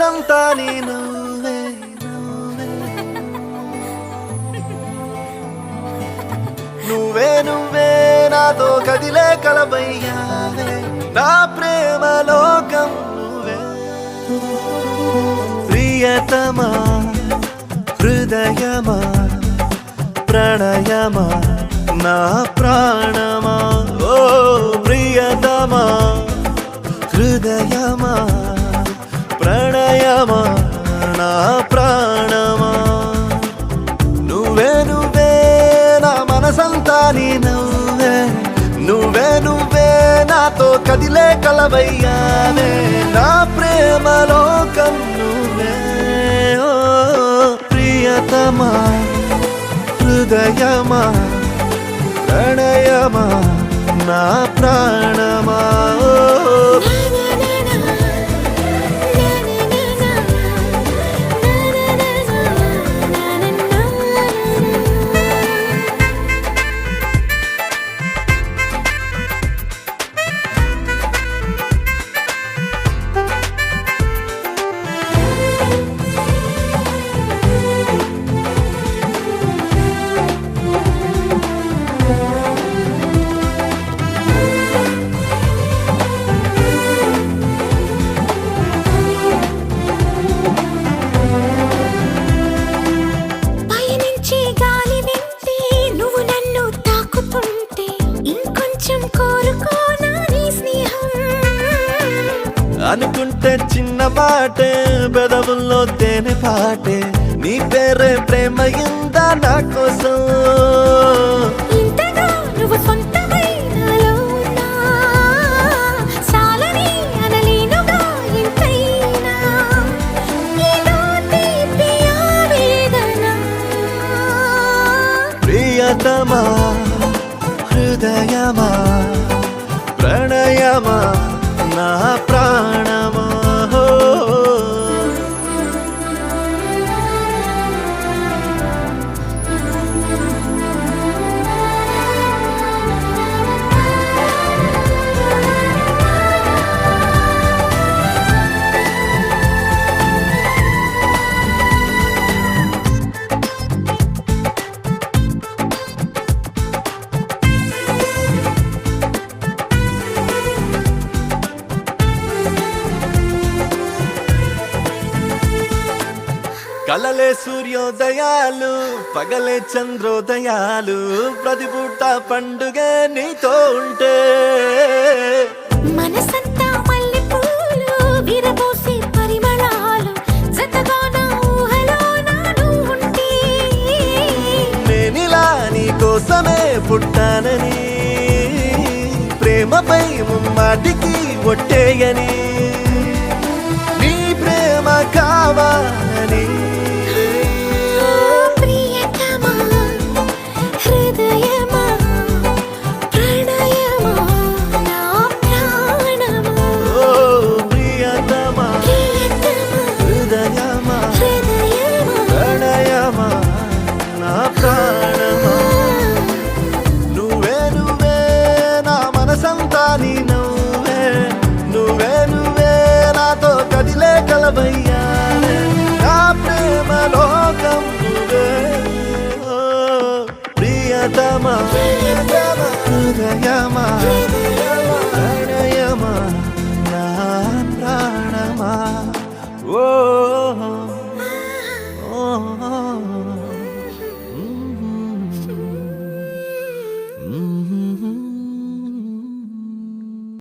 మనసంతా నీ నువ్వే నువ్వే నువ్వే నాతో కదిలే కలబయ్యావే నా ప్రేమ లోకం నువ్వే ప్రియతమా హృదయమా ప్రణయమా నా ప్రాణమా ఓ ప్రియతమా హృదయమా ప్రణయమా నా ప్రాణమా నువ్వే నువ్వే నా మనసంతా నీ నువ్వే నువ్వే నువ్వే నాతో కదిలే కలవయ్యావే నా ప్రేమ లోకం నువ్వే ఓ ప్రియతమా హృదయమా ప్రణయమా నా ప్రాణమా అనుకుంటే చిన్న మాటే పెదవుల్లో తేనె పాటే నీ పేరే ప్రేమ ఇందా నా కోసం ప్రియతమా హృదయమా ప్రణయమా నా ప్రాణమా కలలే సూర్యోదయాలు పగలే చంద్రోదయాలు ప్రతి పూట పండుగ నీతో ఉంటే మనసంతా మల్లెపూలు విరబోసే పరిమళాలు జతగా నా ఊహలో నాను ఉంటే నేనిలా నీ కోసమే పుట్టానని ప్రేమపై ముమ్మాటికి ఒట్టేయని నీ ప్రేమ కావాలని కలవయ్యావే నా ప్రేమ లోకం నువ్వే ఓ ప్రియతమా హృదయమా ప్రణయమా నా ప్రాణమా ఓ